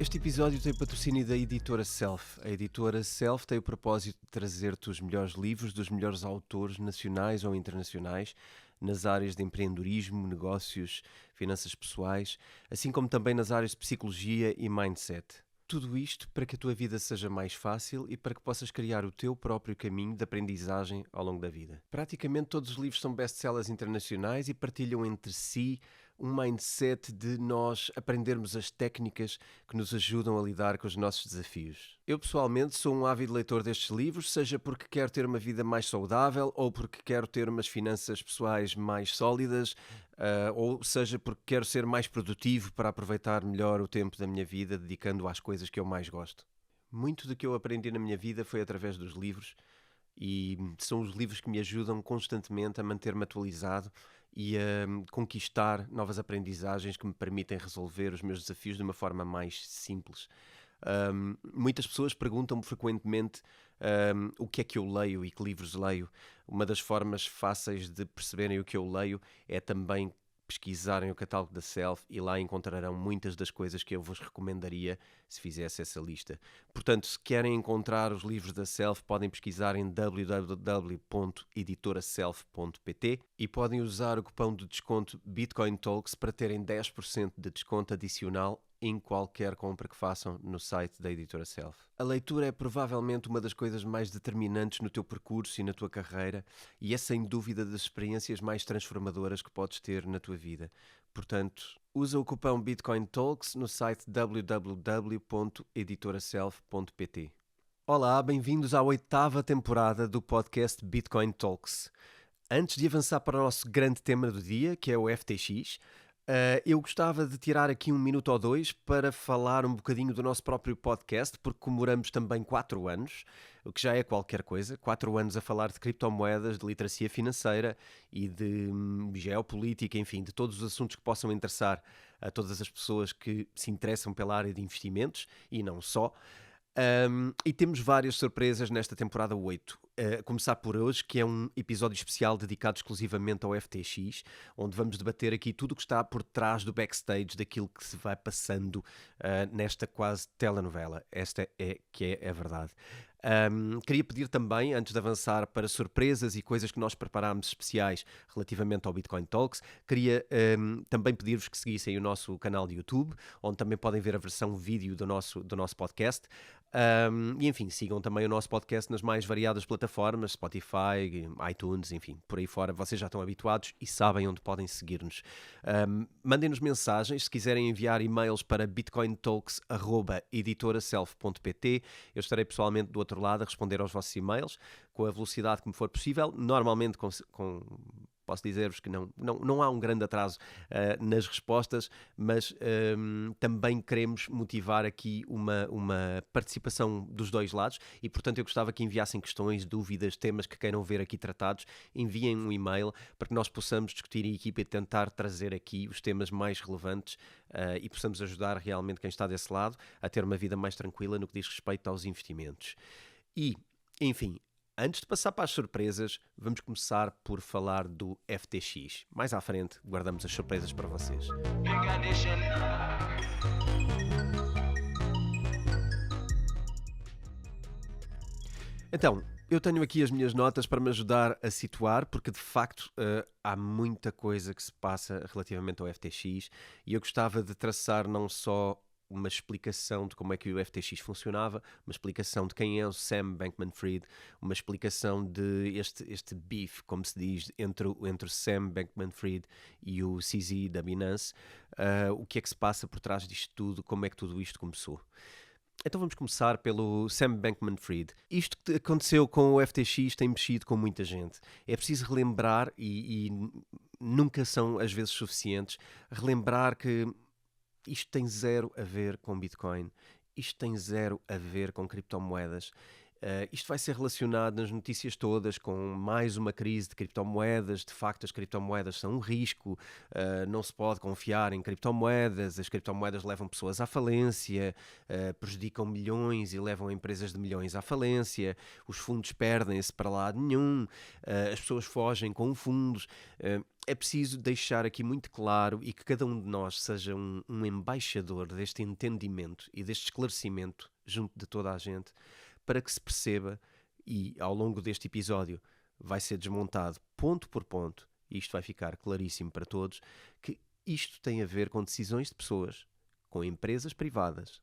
Este episódio tem patrocínio da editora Self. A editora Self tem o propósito de trazer-te os melhores livros dos melhores autores nacionais ou internacionais nas áreas de empreendedorismo, negócios, finanças pessoais, assim como também nas áreas de psicologia e mindset. Tudo isto para que a tua vida seja mais fácil e para que possas criar o teu próprio caminho de aprendizagem ao longo da vida. Praticamente todos os livros são best-sellers internacionais e partilham entre si um mindset de nós aprendermos as técnicas que nos ajudam a lidar com os nossos desafios. Eu pessoalmente sou um ávido leitor destes livros, seja porque quero ter uma vida mais saudável ou porque quero ter umas finanças pessoais mais sólidas, ou seja porque quero ser mais produtivo para aproveitar melhor o tempo da minha vida dedicando às coisas que eu mais gosto. Muito do que eu aprendi na minha vida foi através dos livros e são os livros que me ajudam constantemente a manter-me atualizado e a conquistar novas aprendizagens que me permitem resolver os meus desafios de uma forma mais simples. Muitas pessoas perguntam-me frequentemente o que é que eu leio e que livros leio. Uma das formas fáceis de perceberem o que eu leio é também pesquisarem o catálogo da Self e lá encontrarão muitas das coisas que eu vos recomendaria se fizesse essa lista. Portanto, se querem encontrar os livros da Self, podem pesquisar em www.editoraself.pt e podem usar o cupom de desconto Bitcoin Talks para terem 10% de desconto adicional em qualquer compra que façam no site da editora Self. A leitura é provavelmente uma das coisas mais determinantes no teu percurso e na tua carreira e é sem dúvida das experiências mais transformadoras que podes ter na tua vida. Portanto, usa o cupom Bitcoin Talks no site www.editoraself.pt. Olá, bem-vindos à 8ª temporada do podcast Bitcoin Talks. Antes de avançar para o nosso grande tema do dia, que é o FTX, eu gostava de tirar aqui um minuto ou dois para falar um bocadinho do nosso próprio podcast, porque comemoramos também 4 anos, o que já é qualquer coisa. 4 anos a falar de criptomoedas, de literacia financeira e de geopolítica, enfim, de todos os assuntos que possam interessar a todas as pessoas que se interessam pela área de investimentos e não só. E temos várias surpresas nesta temporada 8. A começar por hoje, que é um episódio especial dedicado exclusivamente ao FTX, onde vamos debater aqui tudo o que está por trás do backstage daquilo que se vai passando nesta quase telenovela. Esta é que é a verdade. Queria pedir também, antes de avançar para surpresas e coisas que nós preparámos especiais relativamente ao Bitcoin Talks, queria também pedir-vos que seguissem o nosso canal de YouTube, onde também podem ver a versão vídeo do nosso podcast. E enfim, sigam também o nosso podcast nas mais variadas plataformas, Spotify, iTunes, enfim, por aí fora. Vocês já estão habituados e sabem onde podem seguir-nos. Mandem-nos mensagens, se quiserem enviar e-mails para bitcointalks@editoraself.pt. Eu estarei pessoalmente do outro lado a responder aos vossos e-mails com a velocidade que me for possível, normalmente posso dizer-vos que não há um grande atraso nas respostas, mas também queremos motivar aqui uma participação dos dois lados e, portanto, eu gostava que enviassem questões, dúvidas, temas que queiram ver aqui tratados. Enviem um e-mail para que nós possamos discutir em equipa e tentar trazer aqui os temas mais relevantes e possamos ajudar realmente quem está desse lado a ter uma vida mais tranquila no que diz respeito aos investimentos. E, enfim, antes de passar para as surpresas, vamos começar por falar do FTX. Mais à frente, guardamos as surpresas para vocês. Então, eu tenho aqui as minhas notas para me ajudar a situar, porque de facto há muita coisa que se passa relativamente ao FTX e eu gostava de traçar não só uma explicação de como é que o FTX funcionava, uma explicação de quem é o Sam Bankman-Fried, uma explicação de este beef, como se diz, entre o Sam Bankman-Fried e o CZ da Binance, o que é que se passa por trás disto tudo, como é que tudo isto começou. Então vamos começar pelo Sam Bankman-Fried. Isto que aconteceu com o FTX tem mexido com muita gente. É preciso relembrar, e nunca são às vezes suficientes, relembrar que isto tem zero a ver com Bitcoin, isto tem zero a ver com criptomoedas. Isto vai ser relacionado nas notícias todas com mais uma crise de criptomoedas. De facto, as criptomoedas são um risco, não se pode confiar em criptomoedas, as criptomoedas levam pessoas à falência, prejudicam milhões e levam empresas de milhões à falência, os fundos perdem-se para lado nenhum, as pessoas fogem com fundos. É preciso deixar aqui muito claro e que cada um de nós seja um embaixador deste entendimento e deste esclarecimento junto de toda a gente, para que se perceba, e ao longo deste episódio vai ser desmontado ponto por ponto, e isto vai ficar claríssimo para todos, que isto tem a ver com decisões de pessoas, com empresas privadas,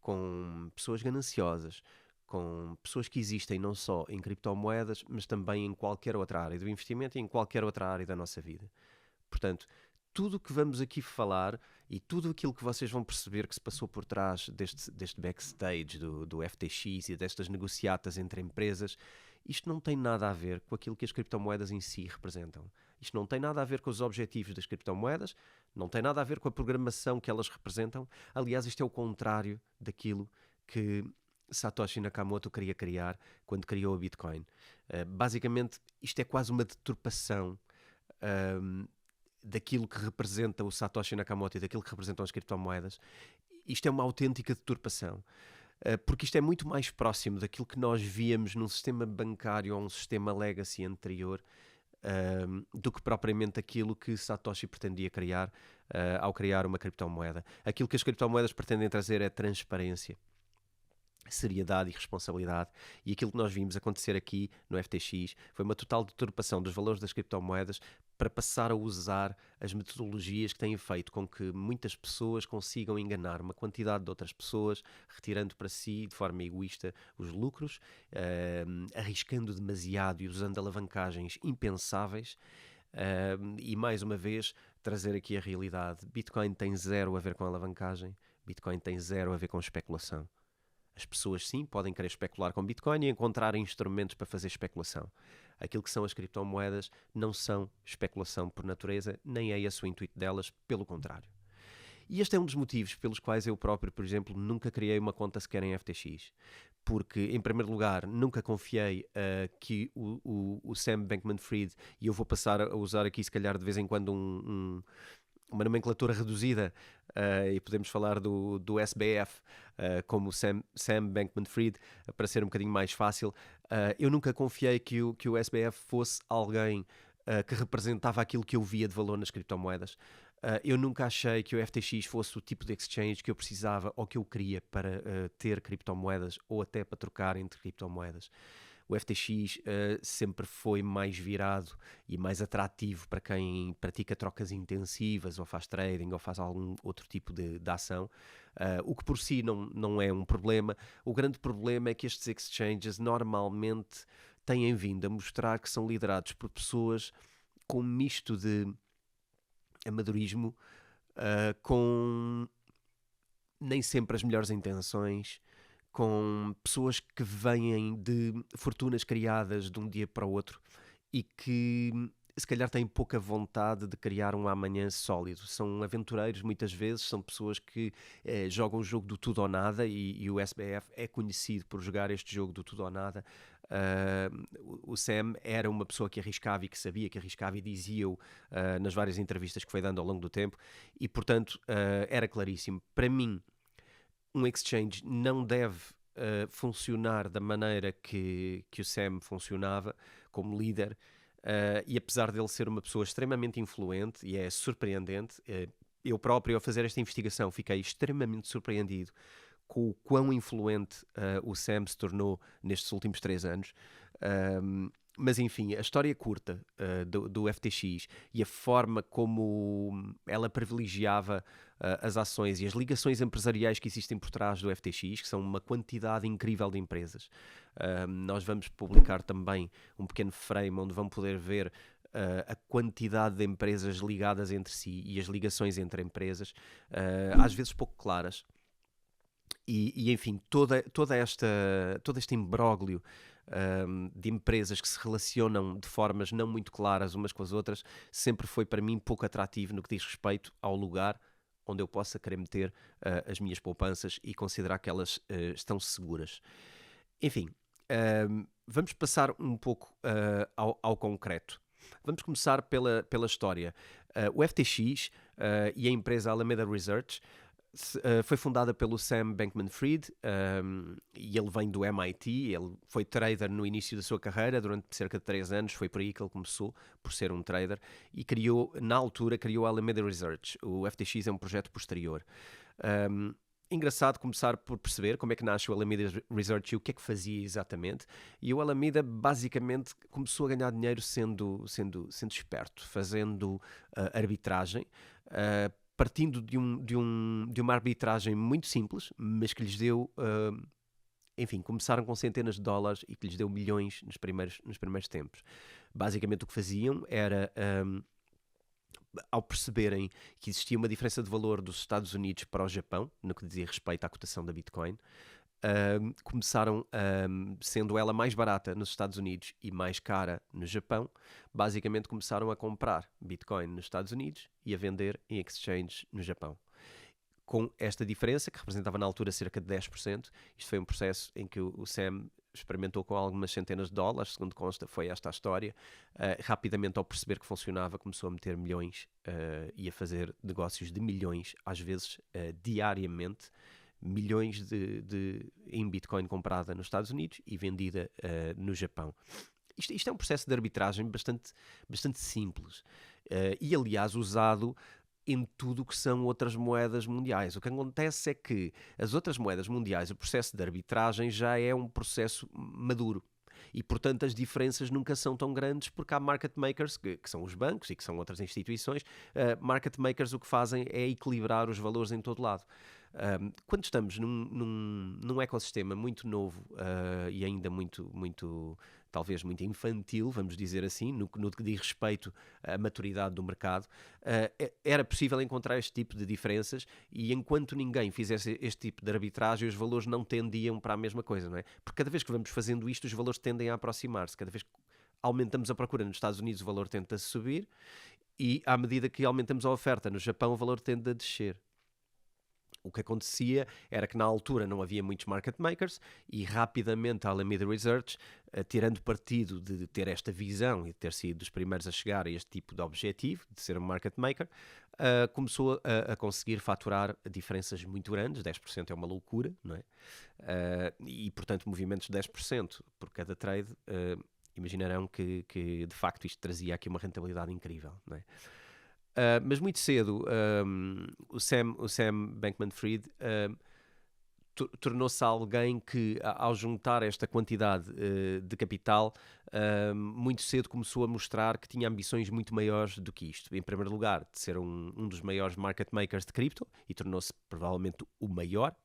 com pessoas gananciosas, com pessoas que existem não só em criptomoedas, mas também em qualquer outra área do investimento e em qualquer outra área da nossa vida. Portanto, tudo o que vamos aqui falar e tudo aquilo que vocês vão perceber que se passou por trás deste backstage do FTX e destas negociatas entre empresas, isto não tem nada a ver com aquilo que as criptomoedas em si representam. Isto não tem nada a ver com os objetivos das criptomoedas, não tem nada a ver com a programação que elas representam. Aliás, isto é o contrário daquilo que Satoshi Nakamoto queria criar quando criou a Bitcoin. Basicamente, isto é quase uma deturpação daquilo que representa o Satoshi Nakamoto e daquilo que representam as criptomoedas. Isto é uma autêntica deturpação, porque isto é muito mais próximo daquilo que nós víamos num sistema bancário ou um sistema legacy anterior, do que propriamente aquilo que Satoshi pretendia criar ao criar uma criptomoeda. Aquilo que as criptomoedas pretendem trazer é transparência, seriedade e responsabilidade, e aquilo que nós vimos acontecer aqui no FTX foi uma total deturpação dos valores das criptomoedas para passar a usar as metodologias que têm feito com que muitas pessoas consigam enganar uma quantidade de outras pessoas, retirando para si de forma egoísta os lucros, arriscando demasiado e usando alavancagens impensáveis. E mais uma vez trazer aqui a realidade: Bitcoin tem zero a ver com alavancagem, Bitcoin tem zero a ver com especulação. As pessoas, sim, podem querer especular com Bitcoin e encontrar instrumentos para fazer especulação. Aquilo que são as criptomoedas não são especulação por natureza, nem é esse o intuito delas, pelo contrário. E este é um dos motivos pelos quais eu próprio, por exemplo, nunca criei uma conta sequer em FTX. Porque, em primeiro lugar, nunca confiei que o Sam Bankman-Fried, e eu vou passar a usar aqui, se calhar, de vez em quando uma nomenclatura reduzida, e podemos falar do SBF como Sam Bankman-Fried, para ser um bocadinho mais fácil. Eu nunca confiei que o SBF fosse alguém que representava aquilo que eu via de valor nas criptomoedas. Eu nunca achei que o FTX fosse o tipo de exchange que eu precisava ou que eu queria para ter criptomoedas ou até para trocar entre criptomoedas. O FTX sempre foi mais virado e mais atrativo para quem pratica trocas intensivas ou faz trading ou faz algum outro tipo de ação, o que por si não é um problema. O grande problema é que estes exchanges normalmente têm vindo a mostrar que são liderados por pessoas com um misto de amadorismo, com nem sempre as melhores intenções, com pessoas que vêm de fortunas criadas de um dia para o outro e que se calhar têm pouca vontade de criar um amanhã sólido. São aventureiros muitas vezes, são pessoas que jogam o jogo do tudo ou nada, e o SBF é conhecido por jogar este jogo do tudo ou nada. O Sam era uma pessoa que arriscava e que sabia que arriscava, e dizia-o nas várias entrevistas que foi dando ao longo do tempo, e portanto era claríssimo. Para mim, um exchange não deve funcionar da maneira que o Sam funcionava como líder, e apesar dele ser uma pessoa extremamente influente, e é surpreendente, eu próprio, ao fazer esta investigação, fiquei extremamente surpreendido com o quão influente o Sam se tornou nestes últimos 3 anos. Mas enfim, a história curta do FTX e a forma como ela privilegiava as ações e as ligações empresariais que existem por trás do FTX, que são uma quantidade incrível de empresas. Nós vamos publicar também um pequeno frame onde vão poder ver a quantidade de empresas ligadas entre si e as ligações entre empresas, às vezes pouco claras. E enfim, todo este imbróglio de empresas que se relacionam de formas não muito claras umas com as outras sempre foi para mim pouco atrativo no que diz respeito ao lugar onde eu possa querer meter as minhas poupanças e considerar que elas estão seguras. Enfim, Vamos passar um pouco ao concreto. Vamos começar pela história. O FTX e a empresa Alameda Research foi fundada pelo Sam Bankman-Fried, e ele vem do MIT. Ele foi trader no início da sua carreira, durante cerca de 3 anos, foi por aí que ele começou, por ser um trader, e na altura, criou a Alameda Research. O FTX é um projeto posterior. Engraçado começar por perceber como é que nasce o Alameda Research e o que é que fazia exatamente. E o Alameda basicamente começou a ganhar dinheiro sendo esperto, fazendo arbitragem, partindo de uma arbitragem muito simples, mas que lhes deu, enfim, começaram com centenas de dólares e que lhes deu milhões nos primeiros tempos. Basicamente o que faziam era, ao perceberem que existia uma diferença de valor dos Estados Unidos para o Japão, no que dizia respeito à cotação da Bitcoin, começaram, sendo ela mais barata nos Estados Unidos e mais cara no Japão, basicamente começaram a comprar Bitcoin nos Estados Unidos e a vender em exchanges no Japão. Com esta diferença, que representava na altura cerca de 10%, isto foi um processo em que o Sam experimentou com algumas centenas de dólares, segundo consta, foi esta a história. Rapidamente, ao perceber que funcionava, começou a meter milhões e a fazer negócios de milhões, às vezes diariamente, milhões em Bitcoin comprada nos Estados Unidos e vendida no Japão. Isto é um processo de arbitragem bastante simples e, aliás, usado em tudo o que são outras moedas mundiais. O que acontece é que as outras moedas mundiais, o processo de arbitragem já é um processo maduro. E, portanto, as diferenças nunca são tão grandes, porque há market makers, que são os bancos e que são outras instituições. Market makers o que fazem é equilibrar os valores em todo lado. Quando estamos num ecossistema muito novo e ainda talvez muito infantil, vamos dizer assim, no que diz respeito à maturidade do mercado, era possível encontrar este tipo de diferenças, e enquanto ninguém fizesse este tipo de arbitragem, os valores não tendiam para a mesma coisa, não é? Porque cada vez que vamos fazendo isto, os valores tendem a aproximar-se. Cada vez que aumentamos a procura nos Estados Unidos, o valor tende a subir, e à medida que aumentamos a oferta no Japão, o valor tende a descer. O que acontecia era que na altura não havia muitos market makers e rapidamente a Alameda Research, tirando partido de ter esta visão e de ter sido dos primeiros a chegar a este tipo de objetivo, de ser um market maker, começou a conseguir faturar diferenças muito grandes. 10% é uma loucura, não é? E, portanto, movimentos de 10% por cada trade, imaginarão que de facto isto trazia aqui uma rentabilidade incrível, não é? Mas muito cedo, o Sam Bankman-Fried tornou-se alguém que, ao juntar esta quantidade de capital, muito cedo começou a mostrar que tinha ambições muito maiores do que isto. Em primeiro lugar, de ser um dos maiores market makers de cripto, e tornou-se provavelmente o maior.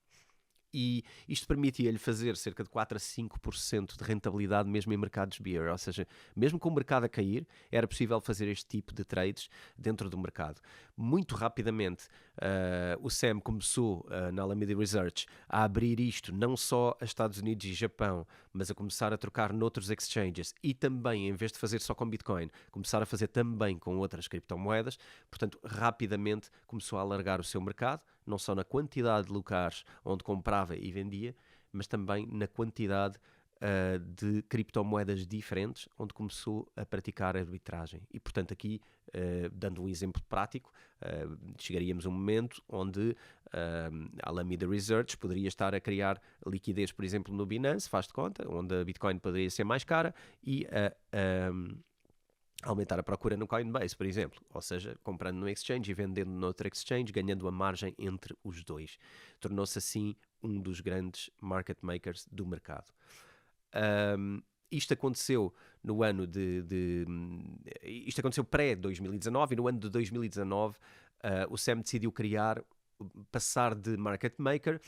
E isto permitia-lhe fazer cerca de 4 a 5% de rentabilidade mesmo em mercados bear, ou seja, mesmo com o mercado a cair, era possível fazer este tipo de trades dentro do mercado. Muito rapidamente, o Sam começou, na Alameda Research, a abrir isto não só a Estados Unidos e Japão, mas a começar a trocar noutros exchanges, e também, em vez de fazer só com Bitcoin, começar a fazer também com outras criptomoedas. Portanto, rapidamente começou a alargar o seu mercado, não só na quantidade de lugares onde comprava e vendia, mas também na quantidade de criptomoedas diferentes onde começou a praticar arbitragem. E, portanto, aqui, dando um exemplo prático, chegaríamos a um momento onde a Alameda Research poderia estar a criar liquidez, por exemplo, no Binance, faz de conta, onde a Bitcoin poderia ser mais cara, e aumentar a procura no Coinbase, por exemplo, ou seja, comprando no exchange e vendendo noutro exchange, ganhando a margem entre os dois. Tornou-se assim um dos grandes market makers do mercado. Isto aconteceu no ano isto aconteceu pré-2019, e no ano de 2019 o Sam decidiu passar de market maker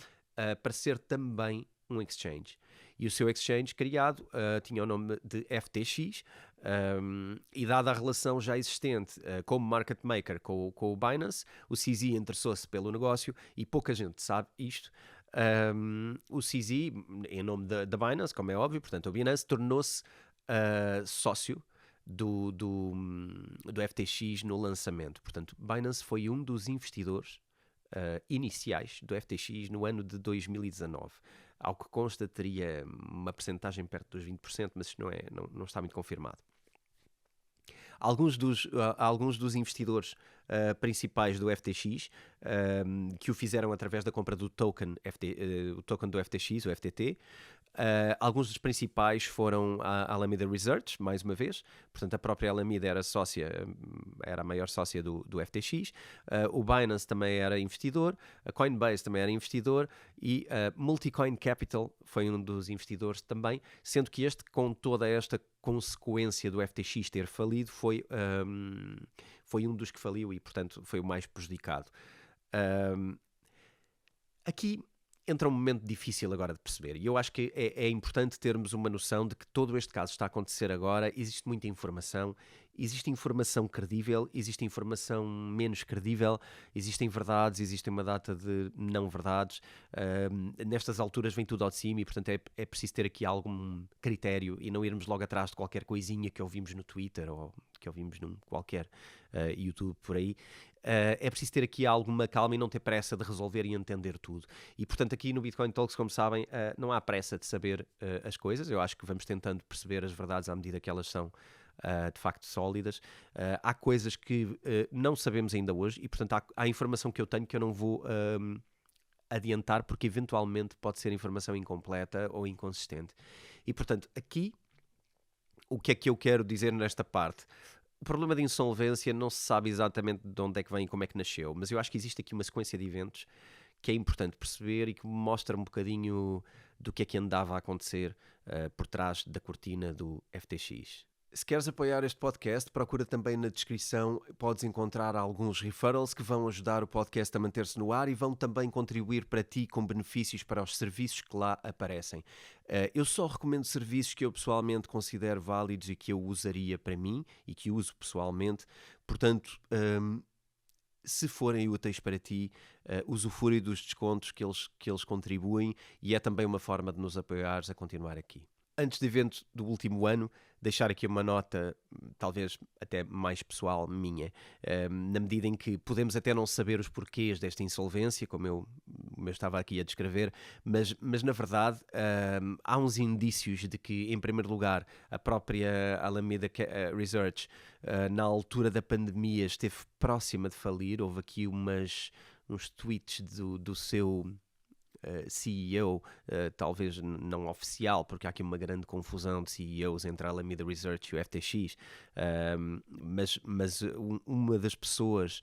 para ser também um exchange. E o seu exchange criado tinha o nome de FTX, e dada a relação já existente como market maker com o Binance, o CZ interessou-se pelo negócio, e pouca gente sabe isto. O CZ, em nome da Binance, como é óbvio, portanto o Binance tornou-se sócio do FTX no lançamento. Portanto, Binance foi um dos investidores iniciais do FTX no ano de 2019. Ao que consta, teria uma percentagem perto dos 20%, mas isto não está muito confirmado. Alguns dos investidores principais do FTX que o fizeram através da compra do token, o token do FTX, o FTT. Alguns dos principais foram a Alameda Research, mais uma vez. Portanto, a própria Alameda era a maior sócia do FTX. O Binance também era investidor, a Coinbase também era investidor e a Multicoin Capital foi um dos investidores também, sendo que com toda esta consequência do FTX ter falido, foi um dos que faliu e, portanto, foi o mais prejudicado. Aqui entra um momento difícil agora de perceber, e eu acho que é importante termos uma noção de que todo este caso está a acontecer agora. Existe muita informação, existe informação credível, existe informação menos credível, existem verdades, existe uma data de não verdades. Nestas alturas vem tudo ao de cima e, portanto, é preciso ter aqui algum critério e não irmos logo atrás de qualquer coisinha que ouvimos no Twitter ou que ouvimos num qualquer YouTube por aí. É preciso ter aqui alguma calma e não ter pressa de resolver e entender tudo. E, portanto, aqui no Bitcoin Talks, como sabem, não há pressa de saber as coisas. Eu acho que vamos tentando perceber as verdades à medida que elas são de facto sólidas. Há coisas que não sabemos ainda hoje e, portanto, há informação que eu tenho que eu não vou adiantar porque eventualmente pode ser informação incompleta ou inconsistente. E, portanto, aqui, o que é que eu quero dizer nesta parte? O problema de insolvência não se sabe exatamente de onde é que vem e como é que nasceu, mas eu acho que existe aqui uma sequência de eventos que é importante perceber e que mostra um bocadinho do que é que andava a acontecer por trás da cortina do FTX. Se queres apoiar este podcast, procura também na descrição, podes encontrar alguns referrals que vão ajudar o podcast a manter-se no ar e vão também contribuir para ti com benefícios para os serviços que lá aparecem. Eu só recomendo serviços que eu pessoalmente considero válidos e que eu usaria para mim e que uso pessoalmente. Portanto, se forem úteis para ti, usufrui dos descontos que eles contribuem e é também uma forma de nos apoiares a continuar aqui. Antes de eventos do último ano, deixar aqui uma nota, talvez até mais pessoal minha, na medida em que podemos até não saber os porquês desta insolvência, como eu estava aqui a descrever, mas na verdade há uns indícios de que, em primeiro lugar, a própria Alameda Research, na altura da pandemia, esteve próxima de falir. Houve aqui uns tweets do seu CEO, talvez não oficial, porque há aqui uma grande confusão de CEOs entre a Alameda Research e o FTX, mas uma das pessoas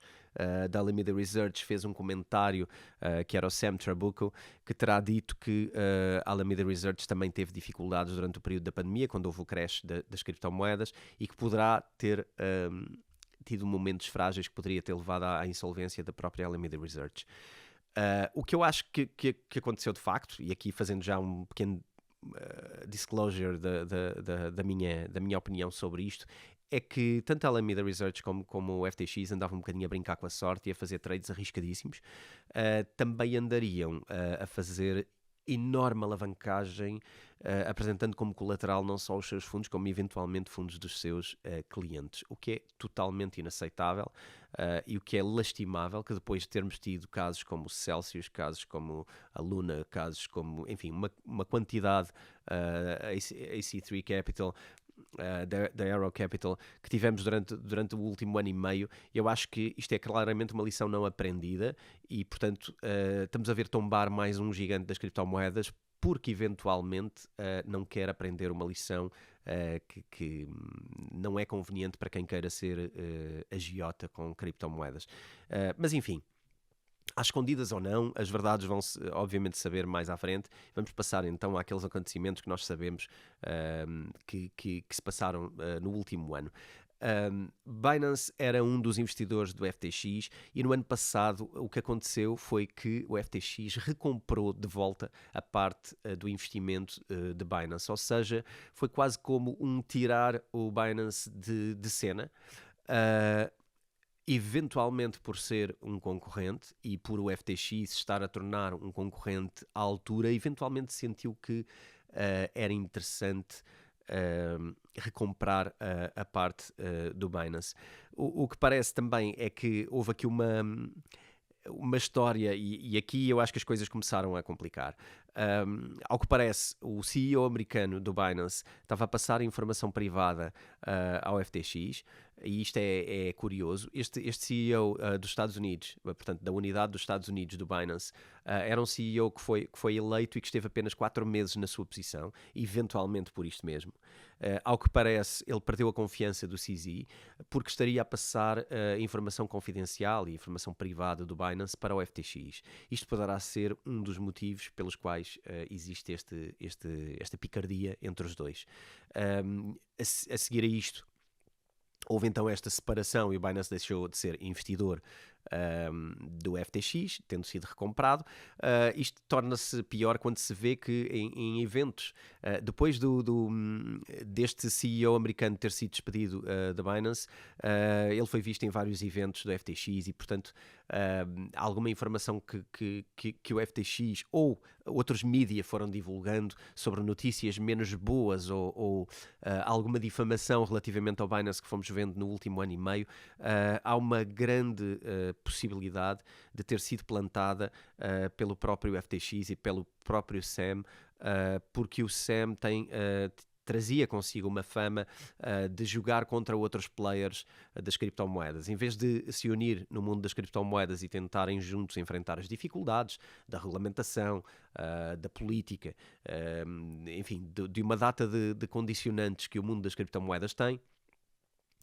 da Alameda Research fez um comentário, que era o Sam Trabucco, que terá dito que a Alameda Research também teve dificuldades durante o período da pandemia, quando houve o crash das criptomoedas, e que poderá ter tido momentos frágeis que poderia ter levado à insolvência da própria Alameda Research. O que eu acho que aconteceu de facto, e aqui fazendo já um pequeno disclosure da minha opinião sobre isto, é que tanto a Alameda Research como o FTX andavam um bocadinho a brincar com a sorte e a fazer trades arriscadíssimos. Também andariam a fazer enorme alavancagem, apresentando como colateral não só os seus fundos, como eventualmente fundos dos seus clientes, o que é totalmente inaceitável e o que é lastimável, que depois de termos tido casos como o Celsius, casos como a Luna, casos como, enfim, uma quantidade, AC3 Capital, da Arrow Capital, que tivemos durante o último ano e meio, eu acho que isto é claramente uma lição não aprendida e, portanto, estamos a ver tombar mais um gigante das criptomoedas porque, eventualmente, não quer aprender uma lição que não é conveniente para quem queira ser agiota com criptomoedas. Mas, enfim, às escondidas ou não, as verdades vão-se obviamente saber mais à frente. Vamos passar então àqueles acontecimentos que nós sabemos que se passaram no último ano. Binance era um dos investidores do FTX e no ano passado o que aconteceu foi que o FTX recomprou de volta a parte do investimento de Binance, ou seja, foi quase como tirar o Binance de cena. Eventualmente por ser um concorrente e por o FTX estar a tornar um concorrente à altura, eventualmente sentiu que era interessante recomprar a parte do Binance. O que parece também é que houve aqui uma história, e aqui eu acho que as coisas começaram a complicar. Ao que parece, o CEO americano do Binance estava a passar informação privada ao FTX, e isto é curioso. Este CEO dos Estados Unidos, portanto, da unidade dos Estados Unidos do Binance, era um CEO que foi eleito e que esteve apenas 4 meses na sua posição, eventualmente por isto mesmo. Ao que parece, ele perdeu a confiança do CZ porque estaria a passar informação confidencial e informação privada do Binance para o FTX. Isto poderá ser um dos motivos pelos quais existe esta picardia entre os dois. A seguir a isto, houve então esta separação e o Binance deixou de ser investidor do FTX, tendo sido recomprado. Isto torna-se pior quando se vê que em eventos, depois deste CEO americano ter sido despedido da Binance, ele foi visto em vários eventos do FTX e, portanto, alguma informação que o FTX ou outros mídia foram divulgando sobre notícias menos boas ou alguma difamação relativamente ao Binance que fomos vendo no último ano e meio, há uma grande possibilidade de ter sido plantada pelo próprio FTX e pelo próprio Sam, porque o Sam trazia consigo uma fama de jogar contra outros players das criptomoedas. Em vez de se unir no mundo das criptomoedas e tentarem juntos enfrentar as dificuldades da regulamentação, da política, enfim, de uma data de condicionantes que o mundo das criptomoedas tem,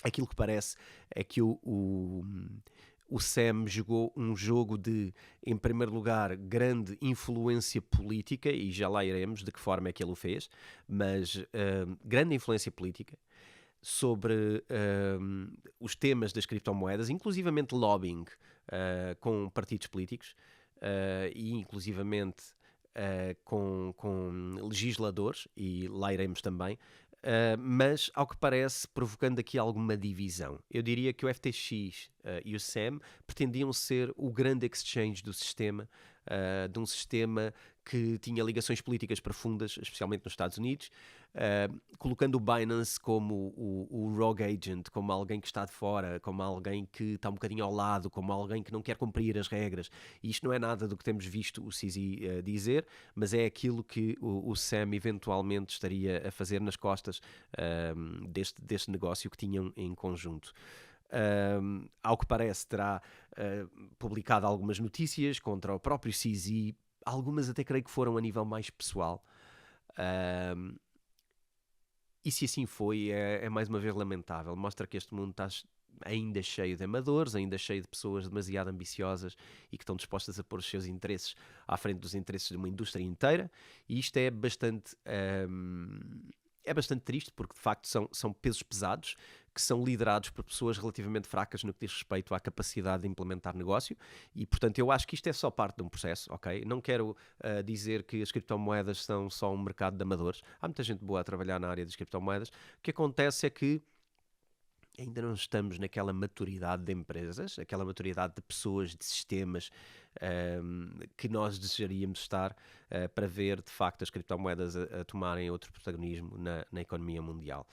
aquilo que parece é que o Sam jogou um jogo de, em primeiro lugar, grande influência política, e já lá iremos de que forma é que ele o fez, mas grande influência política sobre os temas das criptomoedas, inclusivamente lobbying com partidos políticos e inclusivamente com legisladores, e lá iremos também. Mas, ao que parece, provocando aqui alguma divisão. Eu diria que o FTX e o SAM pretendiam ser o grande exchange do sistema, de um sistema que tinha ligações políticas profundas, especialmente nos Estados Unidos, colocando o Binance como o rogue agent, como alguém que está de fora, como alguém que está um bocadinho ao lado, como alguém que não quer cumprir as regras. E isto não é nada do que temos visto o CZ dizer, mas é aquilo que o Sam eventualmente estaria a fazer nas costas deste negócio que tinham em conjunto. Ao que parece, terá publicado algumas notícias contra o próprio CZ, algumas até creio que foram a nível mais pessoal. E se assim foi, é mais uma vez lamentável. Mostra que este mundo está ainda cheio de amadores, ainda cheio de pessoas demasiado ambiciosas e que estão dispostas a pôr os seus interesses à frente dos interesses de uma indústria inteira. E isto é bastante triste, porque de facto são pesos pesados que são liderados por pessoas relativamente fracas no que diz respeito à capacidade de implementar negócio, e portanto eu acho que isto é só parte de um processo, ok? Não quero dizer que as criptomoedas são só um mercado de amadores. Há muita gente boa a trabalhar na área das criptomoedas. O que acontece é que ainda não estamos naquela maturidade de empresas, aquela maturidade de pessoas, de sistemas que nós desejaríamos estar para ver de facto as criptomoedas a tomarem outro protagonismo na economia mundial.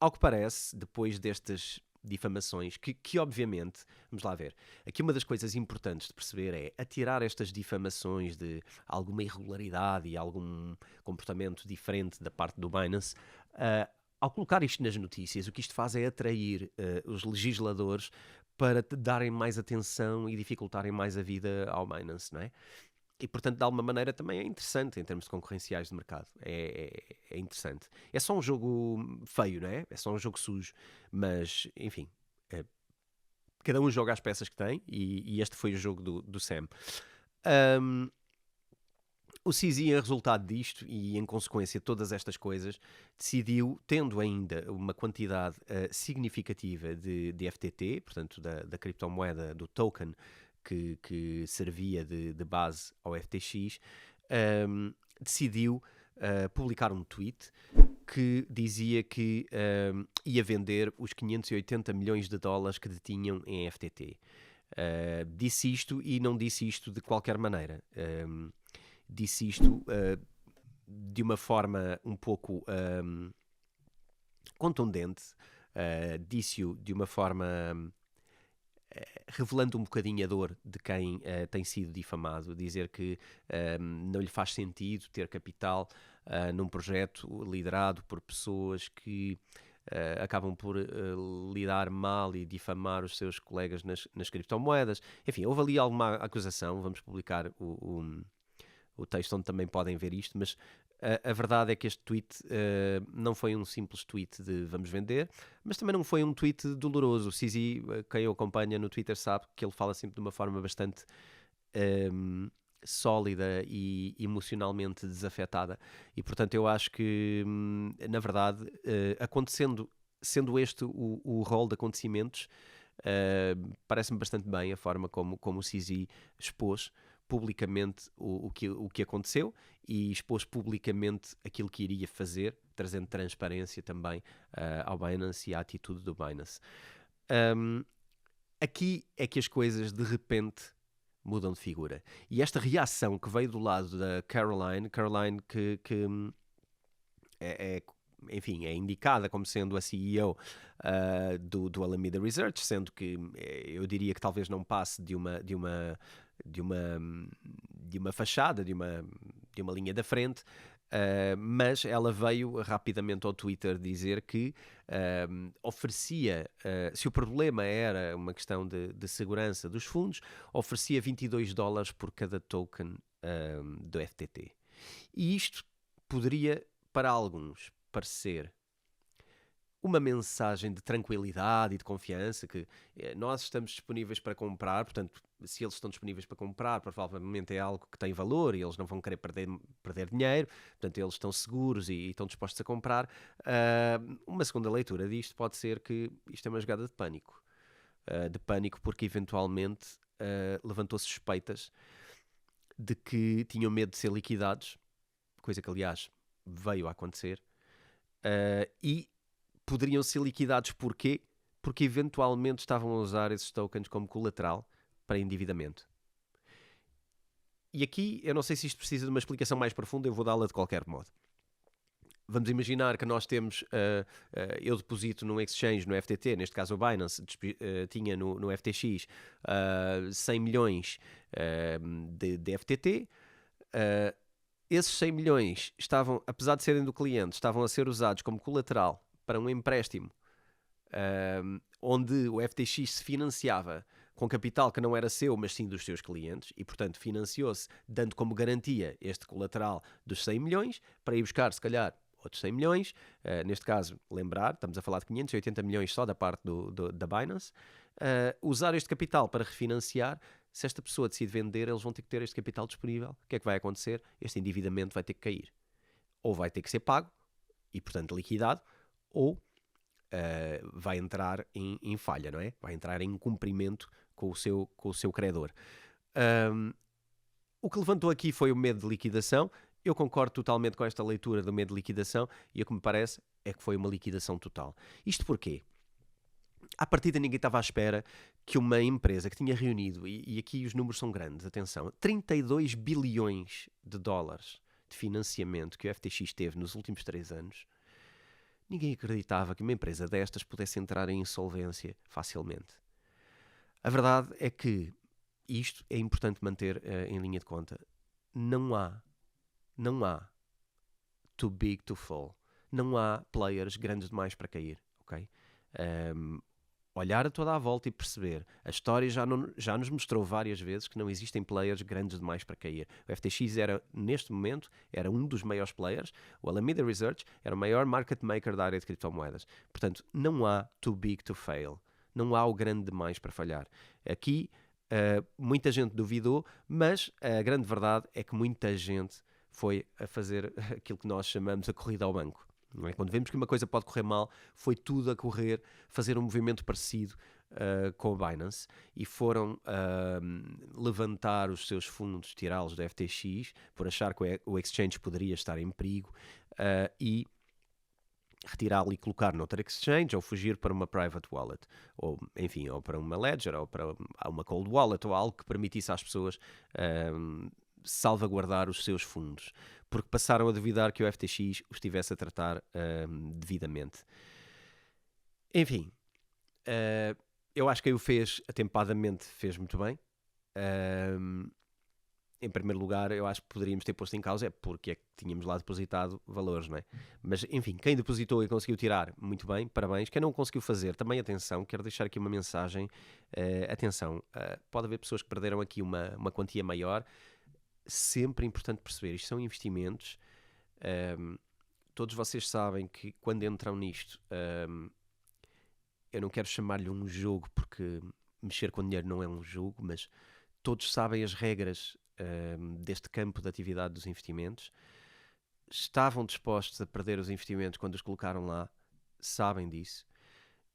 Ao que parece, depois destas difamações, que obviamente, vamos lá ver, aqui uma das coisas importantes de perceber é atirar estas difamações de alguma irregularidade e algum comportamento diferente da parte do Binance. Ao colocar isto nas notícias, o que isto faz é atrair os legisladores para darem mais atenção e dificultarem mais a vida ao Binance, não é? E, portanto, de alguma maneira também é interessante em termos de concorrenciais de mercado. É interessante. É só um jogo feio, não é? É só um jogo sujo. Mas, enfim, cada um joga as peças que tem e este foi o jogo do Sam. O CZ, em resultado disto e em consequência de todas estas coisas, decidiu, tendo ainda uma quantidade significativa de FTT, portanto da criptomoeda, do token que servia de base ao FTX, decidiu publicar um tweet que dizia que ia vender os 580 milhões de dólares que detinham em FTT. Disse isto e não disse isto de qualquer maneira. Disse isto de uma forma um pouco contundente, disse-o de uma forma revelando um bocadinho a dor de quem tem sido difamado, dizer que não lhe faz sentido ter capital num projeto liderado por pessoas que acabam por lidar mal e difamar os seus colegas nas criptomoedas. Enfim, houve ali alguma acusação, vamos publicar o texto onde também podem ver isto, mas a verdade é que este tweet não foi um simples tweet de vamos vender, mas também não foi um tweet doloroso. O CZ, quem o acompanha no Twitter, sabe que ele fala sempre de uma forma bastante sólida e emocionalmente desafetada. E, portanto, eu acho que, na verdade, sendo este o rol de acontecimentos, parece-me bastante bem a forma como o CZ expôs publicamente o que aconteceu e expôs publicamente aquilo que iria fazer, trazendo transparência também ao Binance e à atitude do Binance. Aqui é que as coisas de repente mudam de figura. E esta reação que veio do lado da Caroline que enfim, é indicada como sendo a CEO do Alameda Research, sendo que eu diria que talvez não passe de uma fachada, de uma linha da frente, mas ela veio rapidamente ao Twitter dizer que oferecia, se o problema era uma questão de segurança dos fundos, oferecia $22 por cada token do FTT. E isto poderia, para alguns, parecer uma mensagem de tranquilidade e de confiança, que nós estamos disponíveis para comprar, portanto, se eles estão disponíveis para comprar, provavelmente é algo que tem valor e eles não vão querer perder dinheiro, portanto, eles estão seguros e estão dispostos a comprar. Uma segunda leitura disto pode ser que isto é uma jogada de pânico. Porque eventualmente levantou suspeitas de que tinham medo de ser liquidados, coisa que, aliás, veio a acontecer, e poderiam ser liquidados porquê? Porque eventualmente estavam a usar esses tokens como colateral para endividamento. E aqui, eu não sei se isto precisa de uma explicação mais profunda, eu vou dá-la de qualquer modo. Vamos imaginar que nós temos, eu deposito num exchange, no FTT, neste caso o Binance, tinha no FTX 100 milhões de FTT. Esses 100 milhões estavam, apesar de serem do cliente, estavam a ser usados como colateral para um empréstimo onde o FTX se financiava com capital que não era seu, mas sim dos seus clientes, e portanto financiou-se dando como garantia este colateral dos 100 milhões para ir buscar, se calhar, outros 100 milhões. Neste caso, lembrar, estamos a falar de 580 milhões só da parte da Binance. Usar este capital para refinanciar. Se esta pessoa decide vender, eles vão ter que ter este capital disponível. O que é que vai acontecer? Este endividamento vai ter que cair. Ou vai ter que ser pago, e portanto liquidado, ou vai entrar em falha, não é? Vai entrar em incumprimento com o seu credor. O que levantou aqui foi o medo de liquidação. Eu concordo totalmente com esta leitura do medo de liquidação, e o que me parece é que foi uma liquidação total. Isto porquê? À partida ninguém estava à espera que uma empresa que tinha reunido, e aqui os números são grandes, atenção, 32 bilhões de dólares de financiamento que o FTX teve nos últimos 3 anos, ninguém acreditava que uma empresa destas pudesse entrar em insolvência facilmente. A verdade é que isto é importante manter em linha de conta. Não há too big to fall. Não há players grandes demais para cair, ok? Olhar a toda a volta e perceber. A história já nos mostrou várias vezes que não existem players grandes demais para cair. O FTX neste momento, era um dos maiores players. O Alameda Research era o maior market maker da área de criptomoedas. Portanto, não há too big to fail. Não há o grande demais para falhar. Aqui, muita gente duvidou, mas a grande verdade é que muita gente foi a fazer aquilo que nós chamamos a corrida ao banco. Não é? Quando vemos que uma coisa pode correr mal, foi tudo a correr, fazer um movimento parecido com o Binance, e foram levantar os seus fundos, tirá-los do FTX, por achar que o exchange poderia estar em perigo, e retirá-lo e colocar noutra exchange, ou fugir para uma private wallet, ou enfim, ou para uma ledger, ou para uma cold wallet, ou algo que permitisse às pessoas salvaguardar os seus fundos, porque passaram a duvidar que o FTX os estivesse a tratar devidamente. Enfim, Eu acho que aí o fez atempadamente, fez muito bem. Ahm, Em primeiro lugar, eu acho que poderíamos ter posto em causa é porque é que tínhamos lá depositado valores, não é? Mas, enfim, quem depositou e conseguiu tirar, muito bem, parabéns. Quem não conseguiu fazer, também atenção, quero deixar aqui uma mensagem. Atenção, pode haver pessoas que perderam aqui uma quantia maior. Sempre importante perceber, isto são investimentos. Ahm, Todos vocês sabem que quando entram nisto, eu não quero chamar-lhe um jogo, porque mexer com dinheiro não é um jogo, mas todos sabem as regras deste campo de atividade dos investimentos. Estavam dispostos a perder os investimentos quando os colocaram lá, sabem disso.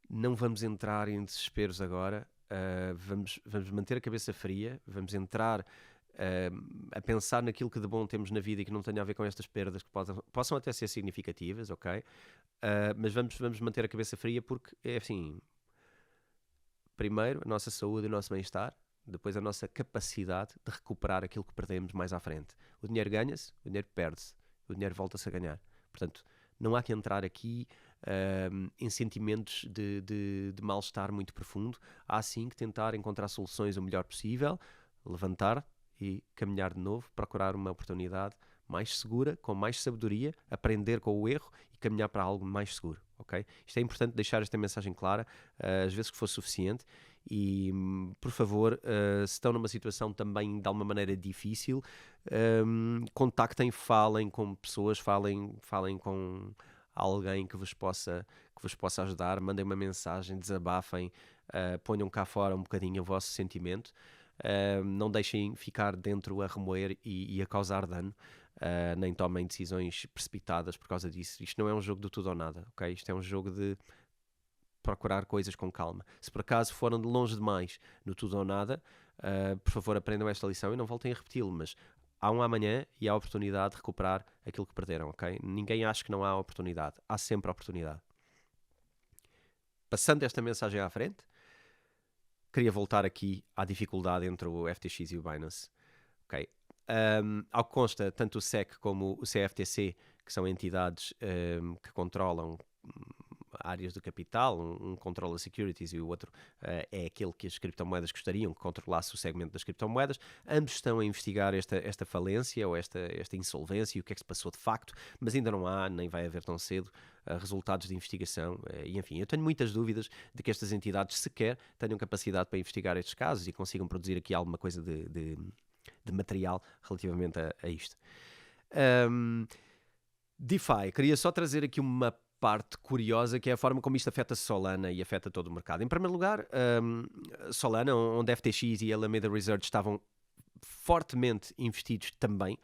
Não vamos entrar em desesperos agora, vamos manter a cabeça fria, vamos entrar a pensar naquilo que de bom temos na vida e que não tenha a ver com estas perdas que possam até ser significativas, ok? Mas vamos manter a cabeça fria porque é assim, primeiro a nossa saúde e o nosso bem-estar, depois a nossa capacidade de recuperar aquilo que perdemos mais à frente. O dinheiro ganha-se, o dinheiro perde-se, o dinheiro volta-se a ganhar. Portanto, não há que entrar aqui em sentimentos de mal-estar muito profundo. Há sim que tentar encontrar soluções o melhor possível, levantar e caminhar de novo, procurar uma oportunidade mais segura, com mais sabedoria, aprender com o erro e caminhar para algo mais seguro, ok? Isto é importante deixar esta mensagem clara, às vezes que for suficiente, e por favor, se estão numa situação também de alguma maneira difícil, contactem, falem com pessoas, falem com alguém que vos possa ajudar, mandem uma mensagem, desabafem, ponham cá fora um bocadinho o vosso sentimento. Não deixem ficar dentro a remoer e a causar dano, nem tomem decisões precipitadas por causa disso. Isto não é um jogo do tudo ou nada, ok? Isto é um jogo de procurar coisas com calma. Se por acaso foram de longe demais no tudo ou nada, por favor aprendam esta lição e não voltem a repeti-lo, mas há um amanhã e há a oportunidade de recuperar aquilo que perderam, ok? Ninguém acha que não há oportunidade, há sempre oportunidade. Passando esta mensagem à frente, queria voltar aqui à dificuldade entre o FTX e o Binance. Okay. Ao que consta, tanto o SEC como o CFTC, que são entidades que controlam áreas do capital, um controla securities e o outro é aquele que as criptomoedas gostariam que controlasse o segmento das criptomoedas. Ambos estão a investigar esta falência ou esta insolvência e o que é que se passou de facto, mas ainda não há, nem vai haver tão cedo, resultados de investigação. E enfim, eu tenho muitas dúvidas de que estas entidades sequer tenham capacidade para investigar estes casos e consigam produzir aqui alguma coisa de material relativamente a isto. DeFi, queria só trazer aqui uma parte curiosa que é a forma como isto afeta Solana e afeta todo o mercado. Em primeiro lugar, Solana, onde FTX e Alameda Research estavam fortemente investidos também,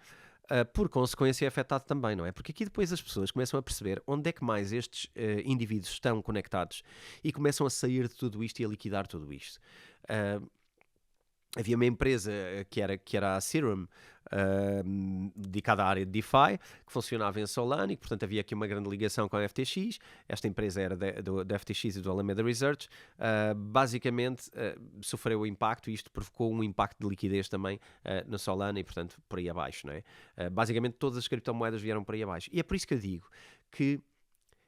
por consequência é afetado também, não é? Porque aqui depois as pessoas começam a perceber onde é que mais estes indivíduos estão conectados e começam a sair de tudo isto e a liquidar tudo isto. Havia uma empresa que era a Serum, dedicada à área de DeFi, que funcionava em Solana e, portanto, havia aqui uma grande ligação com a FTX. Esta empresa era da FTX e do Alameda Research. Basicamente, sofreu o impacto e isto provocou um impacto de liquidez também na Solana e, portanto, por aí abaixo, não é? Basicamente, todas as criptomoedas vieram por aí abaixo. E é por isso que eu digo que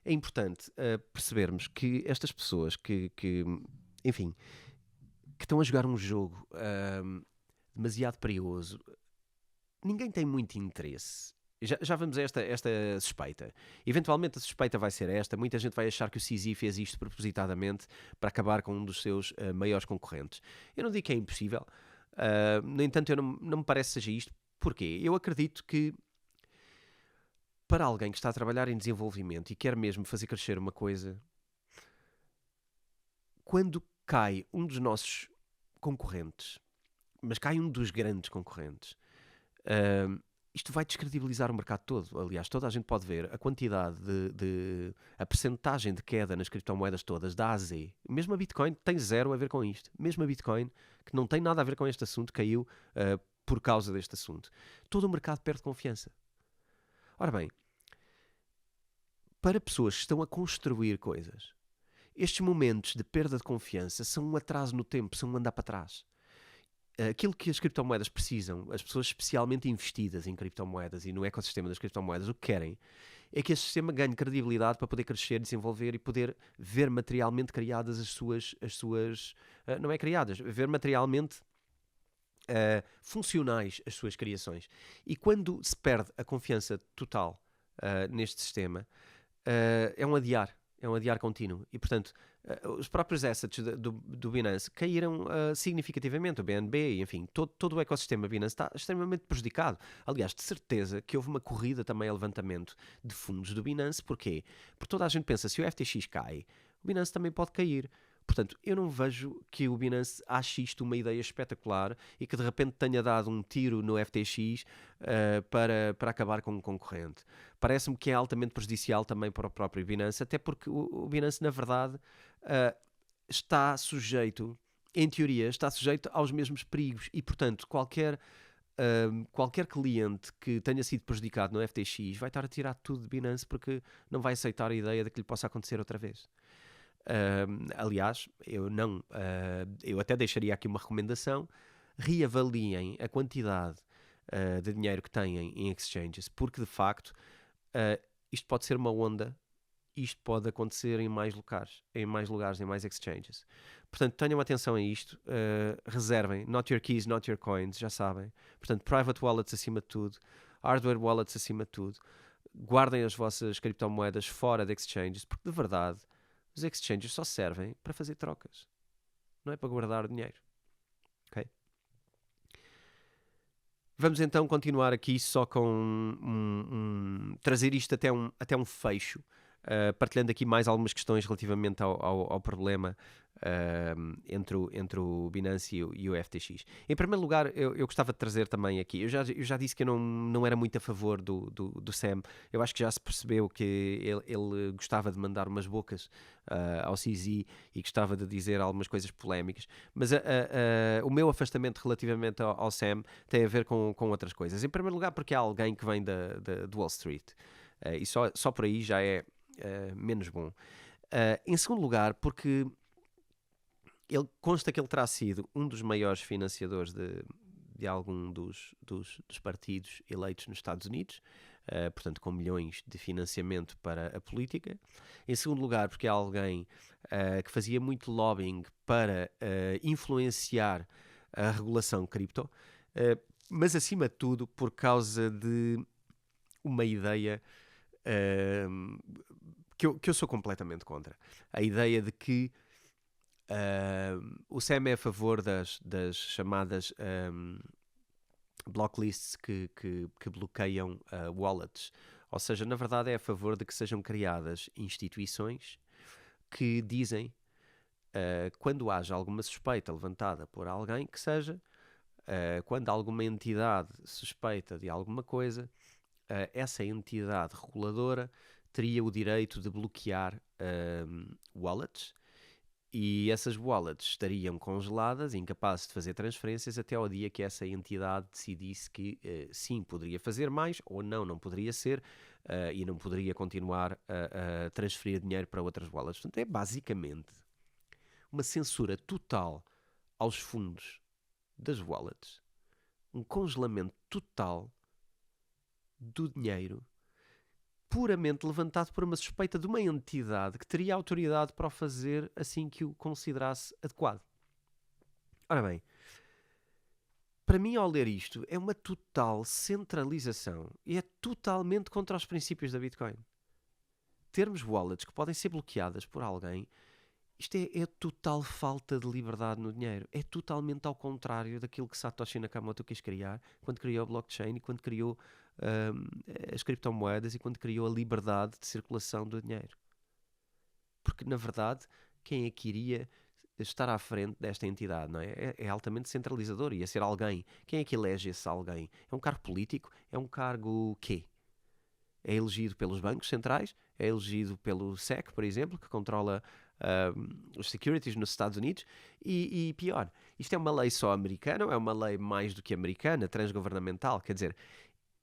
é importante percebermos que estas pessoas enfim, que estão a jogar um jogo demasiado perigoso, ninguém tem muito interesse. Já vamos a esta suspeita. Eventualmente a suspeita vai ser esta. Muita gente vai achar que o CZ fez isto propositadamente para acabar com um dos seus maiores concorrentes. Eu não digo que é impossível. No entanto, não me parece que seja isto. Porquê? Eu acredito que para alguém que está a trabalhar em desenvolvimento e quer mesmo fazer crescer uma coisa, quando cai um dos nossos concorrentes, mas cai um dos grandes concorrentes, isto vai descredibilizar o mercado todo. Aliás, toda a gente pode ver a quantidade a percentagem de queda nas criptomoedas todas, da A a Z. Mesmo a Bitcoin tem zero a ver com isto. Mesmo a Bitcoin, que não tem nada a ver com este assunto, caiu por causa deste assunto. Todo o mercado perde confiança. Ora bem, para pessoas que estão a construir coisas, estes momentos de perda de confiança são um atraso no tempo, são um andar para trás. aquilo que as criptomoedas precisam, as pessoas especialmente investidas em criptomoedas e no ecossistema das criptomoedas, o que querem é que esse sistema ganhe credibilidade para poder crescer, desenvolver e poder ver materialmente criadas as suas não é criadas, ver materialmente funcionais as suas criações. E quando se perde a confiança total neste sistema, é um adiar contínuo. E, portanto, os próprios assets do Binance caíram significativamente. O BNB, enfim, todo o ecossistema Binance está extremamente prejudicado. Aliás, de certeza que houve uma corrida também a levantamento de fundos do Binance. Porquê? Porque toda a gente pensa, se o FTX cai, o Binance também pode cair. Portanto, eu não vejo que o Binance ache isto uma ideia espetacular e que de repente tenha dado um tiro no FTX para acabar com um concorrente. Parece-me que é altamente prejudicial também para o próprio Binance, até porque o Binance, na verdade, está sujeito, em teoria, está sujeito aos mesmos perigos e, portanto, qualquer cliente que tenha sido prejudicado no FTX vai estar a tirar tudo de Binance porque não vai aceitar a ideia de que lhe possa acontecer outra vez. Aliás, eu até deixaria aqui uma recomendação: reavaliem a quantidade de dinheiro que têm em exchanges, porque de facto isto pode ser uma onda, isto pode acontecer em mais lugares, em mais exchanges. Portanto, tenham atenção a isto, reservem, not your keys, not your coins, já sabem. Portanto, private wallets acima de tudo, hardware wallets acima de tudo, guardem as vossas criptomoedas fora de exchanges, porque de verdade os exchanges só servem para fazer trocas, não é para guardar dinheiro. Ok? Vamos então continuar aqui só com trazer isto até um fecho, partilhando aqui mais algumas questões relativamente ao problema entre o Binance e o FTX. Em primeiro lugar, eu gostava de trazer também aqui, eu já disse que eu não era muito a favor do Sam. Eu acho que já se percebeu que ele gostava de mandar umas bocas ao CZ e gostava de dizer algumas coisas polémicas, mas o meu afastamento relativamente ao Sam tem a ver com outras coisas. Em primeiro lugar, porque é alguém que vem do Wall Street, e só por aí já é menos bom. Em segundo lugar, porque ele consta que ele terá sido um dos maiores financiadores de algum dos partidos eleitos nos Estados Unidos, portanto com milhões de financiamento para a política. Em segundo lugar, porque é alguém que fazia muito lobbying para influenciar a regulação cripto, mas acima de tudo por causa de uma ideia que eu sou completamente contra. A ideia de que o SEM é a favor das chamadas blocklists que bloqueiam wallets. Ou seja, na verdade é a favor de que sejam criadas instituições que dizem, quando haja alguma suspeita levantada por alguém, que seja, quando alguma entidade suspeita de alguma coisa, essa entidade reguladora teria o direito de bloquear wallets, e essas wallets estariam congeladas, incapazes de fazer transferências até ao dia que essa entidade decidisse que sim, poderia fazer mais, ou não poderia ser, e não poderia continuar a transferir dinheiro para outras wallets. Portanto, é basicamente uma censura total aos fundos das wallets, um congelamento total do dinheiro, puramente levantado por uma suspeita de uma entidade que teria autoridade para o fazer assim que o considerasse adequado. Ora bem, para mim, ao ler isto, é uma total centralização e é totalmente contra os princípios da Bitcoin. Termos wallets que podem ser bloqueadas por alguém, isto é total falta de liberdade no dinheiro. É totalmente ao contrário daquilo que Satoshi Nakamoto quis criar quando criou a blockchain e quando criou as criptomoedas e quando criou a liberdade de circulação do dinheiro. Porque, na verdade, quem é que iria estar à frente desta entidade, não é? É altamente centralizador, ia ser alguém. Quem é que elege esse alguém? É um cargo político? É um cargo quê? É elegido pelos bancos centrais? É elegido pelo SEC, por exemplo, que controla os securities nos Estados Unidos? E pior, isto é uma lei só americana ou é uma lei mais do que americana, transgovernamental? Quer dizer,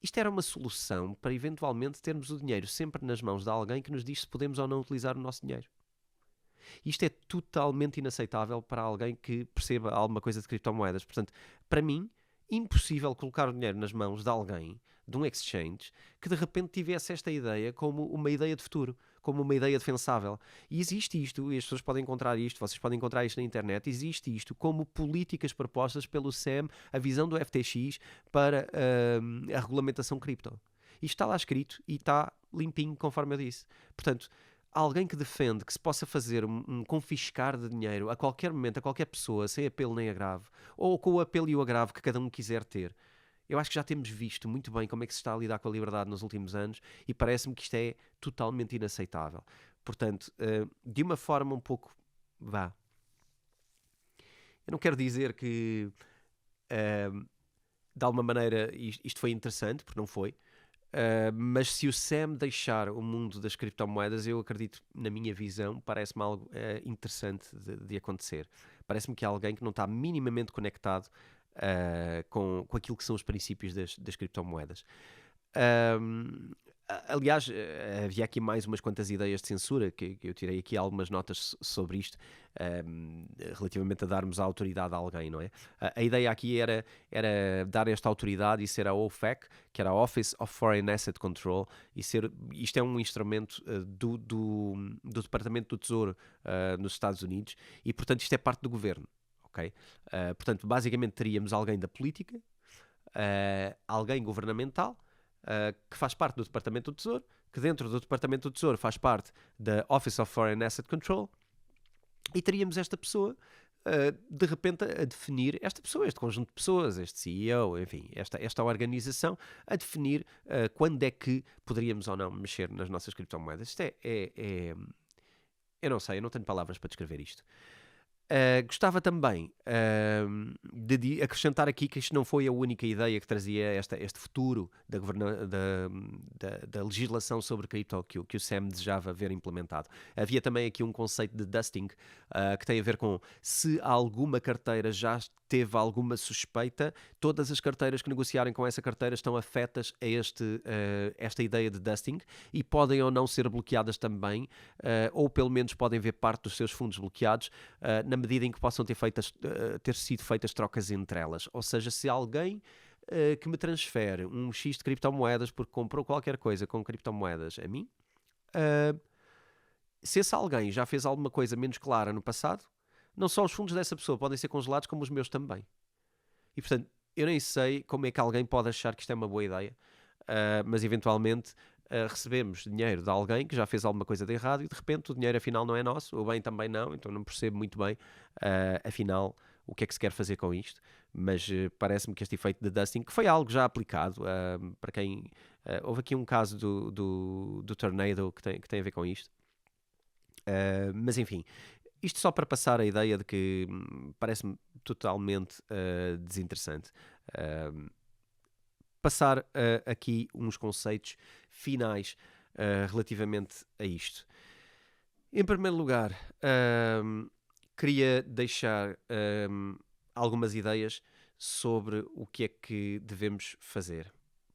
isto era uma solução para eventualmente termos o dinheiro sempre nas mãos de alguém que nos diz se podemos ou não utilizar o nosso dinheiro. Isto é totalmente inaceitável para alguém que perceba alguma coisa de criptomoedas. Portanto, para mim, impossível colocar o dinheiro nas mãos de alguém, de um exchange, que de repente tivesse esta ideia como uma ideia de futuro, como uma ideia defensável. E existe isto, e as pessoas podem encontrar isto, vocês podem encontrar isto na internet, existe isto como políticas propostas pelo SEM, a visão do FTX para a regulamentação cripto. Isto está lá escrito e está limpinho, conforme eu disse. Portanto, alguém que defende que se possa fazer um confiscar de dinheiro a qualquer momento, a qualquer pessoa, sem apelo nem agravo, ou com o apelo e o agravo que cada um quiser ter, eu acho que já temos visto muito bem como é que se está a lidar com a liberdade nos últimos anos e parece-me que isto é totalmente inaceitável. Portanto, de uma forma um pouco... Vá. Eu não quero dizer que, de alguma maneira, isto foi interessante, porque não foi. Mas se o Sam deixar o mundo das criptomoedas, eu acredito, na minha visão, parece-me algo interessante de acontecer. Parece-me que é alguém que não está minimamente conectado com aquilo que são os princípios das criptomoedas. Aliás, havia aqui mais umas quantas ideias de censura, que eu tirei aqui algumas notas sobre isto, relativamente a darmos a autoridade a alguém, não é? A ideia aqui era dar esta autoridade e ser a OFAC, que era a Office of Foreign Asset Control, e isto é um instrumento do Departamento do Tesouro nos Estados Unidos, e portanto isto é parte do governo, ok? Portanto, basicamente teríamos alguém da política, alguém governamental, que faz parte do Departamento do Tesouro, que dentro do Departamento do Tesouro faz parte da Office of Foreign Asset Control, e teríamos esta pessoa, de repente, a definir, esta pessoa, este conjunto de pessoas, este CEO, enfim, esta organização, a definir quando é que poderíamos ou não mexer nas nossas criptomoedas. Isto eu não sei, eu não tenho palavras para descrever isto. Gostava também de acrescentar aqui que isto não foi a única ideia que trazia este futuro da legislação sobre cripto que o Sam desejava ver implementado. Havia também aqui um conceito de dusting, que tem a ver com se alguma carteira já teve alguma suspeita, todas as carteiras que negociarem com essa carteira estão afetas a esta ideia de dusting e podem ou não ser bloqueadas também, ou pelo menos podem ver parte dos seus fundos bloqueados, na medida em que possam ter sido feitas trocas entre elas. Ou seja, se alguém que me transfere um X de criptomoedas porque comprou qualquer coisa com criptomoedas a mim, se esse alguém já fez alguma coisa menos clara no passado, não só os fundos dessa pessoa podem ser congelados, como os meus também. E portanto, eu nem sei como é que alguém pode achar que isto é uma boa ideia, mas eventualmente recebemos dinheiro de alguém que já fez alguma coisa de errado e de repente o dinheiro afinal não é nosso, o bem também não, então não percebo muito bem afinal o que é que se quer fazer com isto, mas parece-me que este efeito de dusting, que foi algo já aplicado, para quem... houve aqui um caso do Tornado que tem a ver com isto, mas enfim, isto só para passar a ideia de que parece-me totalmente desinteressante. Passar aqui uns conceitos finais relativamente a isto. Em primeiro lugar, queria deixar algumas ideias sobre o que é que devemos fazer.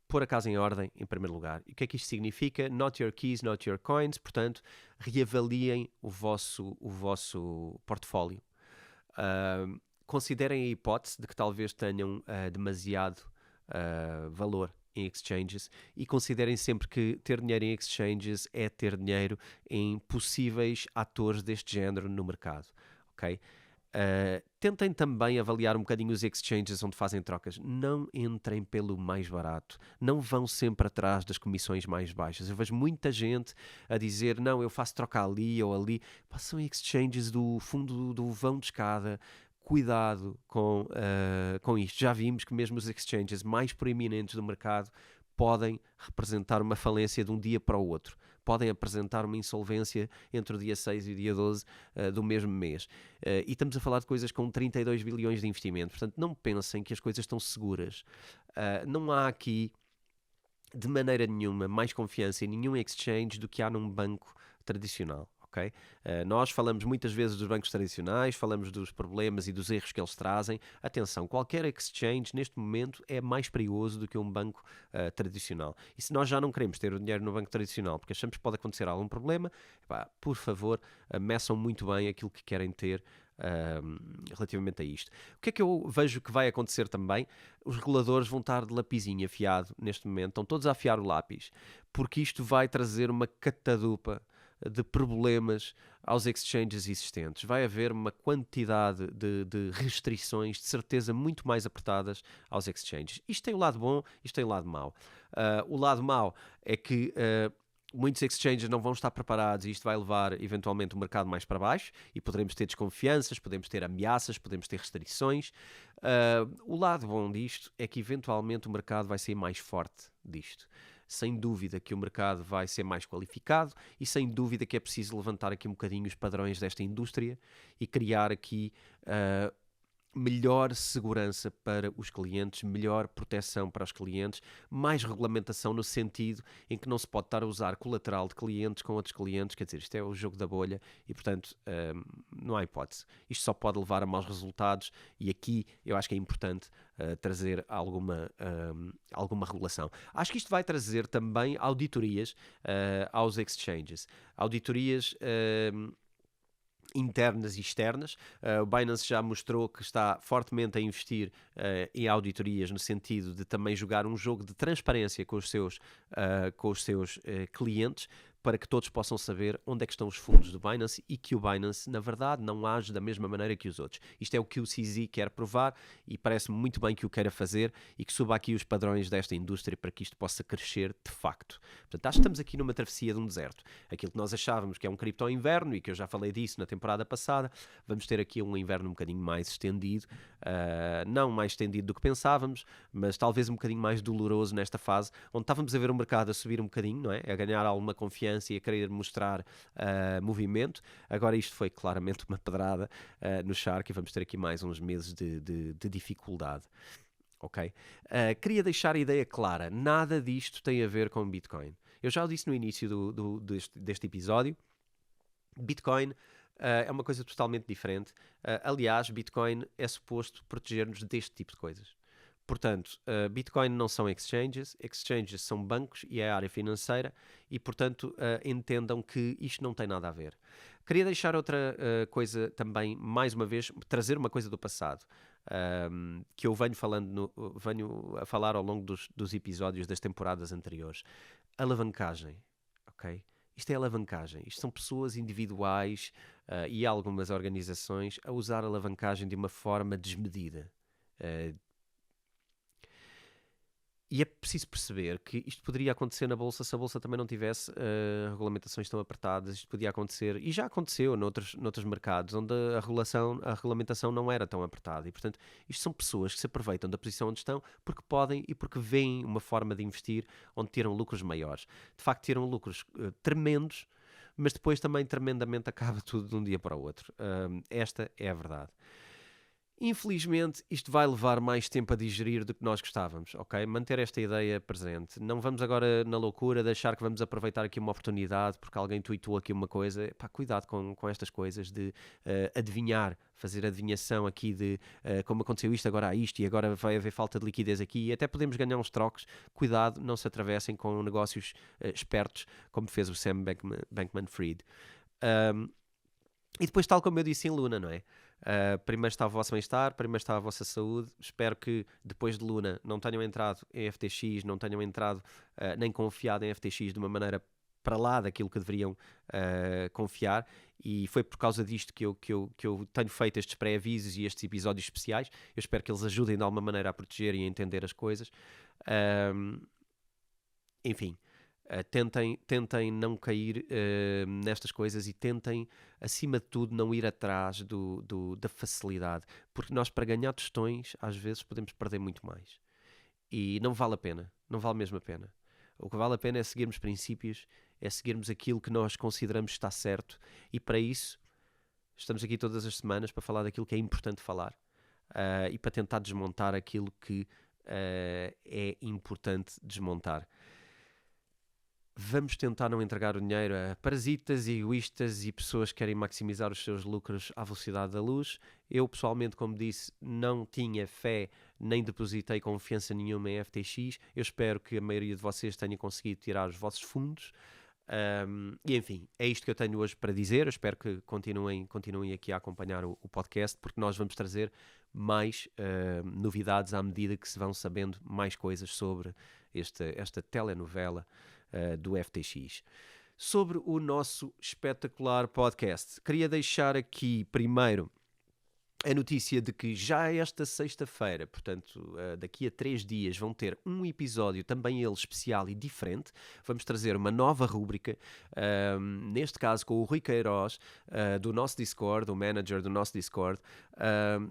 Pôr a casa em ordem, em primeiro lugar. E o que é que isto significa? Not your keys, not your coins. Portanto, reavaliem o vosso portfólio. Considerem a hipótese de que talvez tenham demasiado valor em exchanges e considerem sempre que ter dinheiro em exchanges é ter dinheiro em possíveis atores deste género no mercado, ok? Tentem também avaliar um bocadinho os exchanges onde fazem trocas. Não entrem pelo mais barato. Não vão sempre atrás das comissões mais baixas. Eu vejo muita gente a dizer, não, eu faço troca ali ou ali. São exchanges do fundo do vão de escada. Cuidado com isto. Já vimos que mesmo os exchanges mais proeminentes do mercado podem representar uma falência de um dia para o outro. Podem apresentar uma insolvência entre o dia 6 e o dia 12 do mesmo mês. E estamos a falar de coisas com 32 bilhões de investimento. Portanto, não pensem que as coisas estão seguras. Não há aqui, de maneira nenhuma, mais confiança em nenhum exchange do que há num banco tradicional. ok? Nós falamos muitas vezes dos bancos tradicionais, falamos dos problemas e dos erros que eles trazem. Atenção, qualquer exchange neste momento é mais perigoso do que um banco tradicional. E se nós já não queremos ter o dinheiro no banco tradicional, porque achamos que pode acontecer algum problema, epá, por favor, meçam muito bem aquilo que querem ter relativamente a isto. O que é que eu vejo que vai acontecer também? Os reguladores vão estar de lapizinho afiado neste momento, estão todos a afiar o lápis, porque isto vai trazer uma catadupa de problemas aos exchanges existentes. Vai haver uma quantidade de restrições, de certeza, muito mais apertadas aos exchanges. Isto tem o lado bom, isto tem o lado mau. O lado mau é que muitos exchanges não vão estar preparados e isto vai levar eventualmente o mercado mais para baixo e poderemos ter desconfianças, podemos ter ameaças, podemos ter restrições. O lado bom disto é que eventualmente o mercado vai sair mais forte disto. Sem dúvida que o mercado vai ser mais qualificado e sem dúvida que é preciso levantar aqui um bocadinho os padrões desta indústria e criar aqui melhor segurança para os clientes, melhor proteção para os clientes, mais regulamentação no sentido em que não se pode estar a usar colateral de clientes com outros clientes, quer dizer, isto é o jogo da bolha e, portanto, não há hipótese. Isto só pode levar a maus resultados e aqui eu acho que é importante trazer alguma regulação. Acho que isto vai trazer também auditorias aos exchanges. Auditorias internas e externas. O Binance já mostrou que está fortemente a investir em auditorias no sentido de também jogar um jogo de transparência com os seus clientes, para que todos possam saber onde é que estão os fundos do Binance e que o Binance, na verdade, não age da mesma maneira que os outros. Isto é o que o CZ quer provar e parece-me muito bem que o queira fazer e que suba aqui os padrões desta indústria para que isto possa crescer de facto. Portanto, acho que estamos aqui numa travessia de um deserto. Aquilo que nós achávamos que é um cripto-inverno e que eu já falei disso na temporada passada, vamos ter aqui um inverno um bocadinho mais estendido, não mais estendido do que pensávamos, mas talvez um bocadinho mais doloroso nesta fase, onde estávamos a ver o mercado a subir um bocadinho, não é? A ganhar alguma confiança e a querer mostrar movimento. Agora isto foi claramente uma pedrada no Shark e vamos ter aqui mais uns meses de dificuldade. Ok? Queria deixar a ideia clara, nada disto tem a ver com Bitcoin. Eu já o disse no início deste episódio, Bitcoin é uma coisa totalmente diferente. Aliás, Bitcoin é suposto proteger-nos deste tipo de coisas. Portanto, Bitcoin não são exchanges são bancos e é a área financeira e, portanto, entendam que isto não tem nada a ver. Queria deixar outra coisa também, mais uma vez, trazer uma coisa do passado, que eu venho a falar ao longo dos episódios das temporadas anteriores. Alavancagem, ok? Isto é alavancagem. Isto são pessoas individuais e algumas organizações a usar a alavancagem de uma forma desmedida. E é preciso perceber que isto poderia acontecer na Bolsa se a Bolsa também não tivesse regulamentações tão apertadas. Isto podia acontecer, e já aconteceu noutros mercados, onde a regulamentação não era tão apertada. E, portanto, isto são pessoas que se aproveitam da posição onde estão porque podem e porque veem uma forma de investir onde tiram lucros maiores. De facto, tiram lucros tremendos, mas depois também tremendamente acaba tudo de um dia para o outro. Esta é a verdade. Infelizmente, isto vai levar mais tempo a digerir do que nós gostávamos, ok? Manter esta ideia presente. Não vamos agora na loucura de achar que vamos aproveitar aqui uma oportunidade porque alguém tweetou aqui uma coisa. Pá, cuidado com estas coisas de adivinhar, fazer adivinhação aqui de como aconteceu isto, agora há isto e agora vai haver falta de liquidez aqui e até podemos ganhar uns trocos. Cuidado, não se atravessem com negócios espertos, como fez o Sam Bankman-Fried. E depois, tal como eu disse em Luna, não é? Primeiro está o vosso bem-estar, primeiro está a vossa saúde. Espero que depois de Luna não tenham entrado em FTX, não tenham entrado nem confiado em FTX de uma maneira para lá daquilo que deveriam confiar, e foi por causa disto que eu tenho feito estes pré-avisos e estes episódios especiais. Eu espero que eles ajudem de alguma maneira a proteger e a entender as coisas. Enfim, tentem não cair nestas coisas e tentem, acima de tudo, não ir atrás da facilidade, porque nós, para ganhar tostões, às vezes podemos perder muito mais e não vale a pena, não vale mesmo a pena. O que vale a pena é seguirmos princípios, é seguirmos aquilo que nós consideramos estar certo, e para isso estamos aqui todas as semanas para falar daquilo que é importante falar e para tentar desmontar aquilo que é importante desmontar. vamos tentar não entregar o dinheiro a parasitas, egoístas e pessoas que querem maximizar os seus lucros à velocidade da luz. Eu, pessoalmente, como disse, não tinha fé nem depositei confiança nenhuma em FTX. Eu espero que a maioria de vocês tenha conseguido tirar os vossos fundos. E enfim, é isto que eu tenho hoje para dizer. Eu espero que continuem aqui a acompanhar o podcast, porque nós vamos trazer mais novidades à medida que se vão sabendo mais coisas sobre esta telenovela do FTX. Sobre o nosso espetacular podcast, queria deixar aqui primeiro a notícia de que já esta sexta-feira, portanto, daqui a 3 dias, vão ter um episódio, também ele especial e diferente. Vamos trazer uma nova rúbrica, neste caso com o Rui Queiroz, do nosso Discord, o manager do nosso Discord,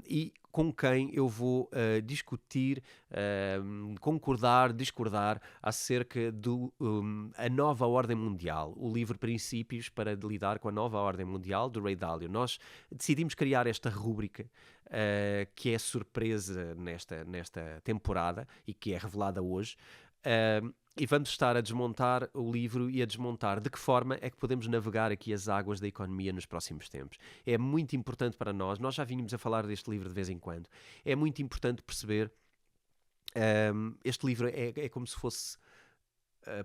e com quem eu vou discutir, concordar, discordar acerca a nova ordem mundial, o livro Princípios para lidar com a nova ordem mundial do Ray Dalio. Nós decidimos criar esta rúbrica que é surpresa nesta temporada e que é revelada hoje. E vamos estar a desmontar o livro e a desmontar de que forma é que podemos navegar aqui as águas da economia nos próximos tempos. É muito importante para nós já vínhamos a falar deste livro de vez em quando, é muito importante perceber, este livro é como se fosse,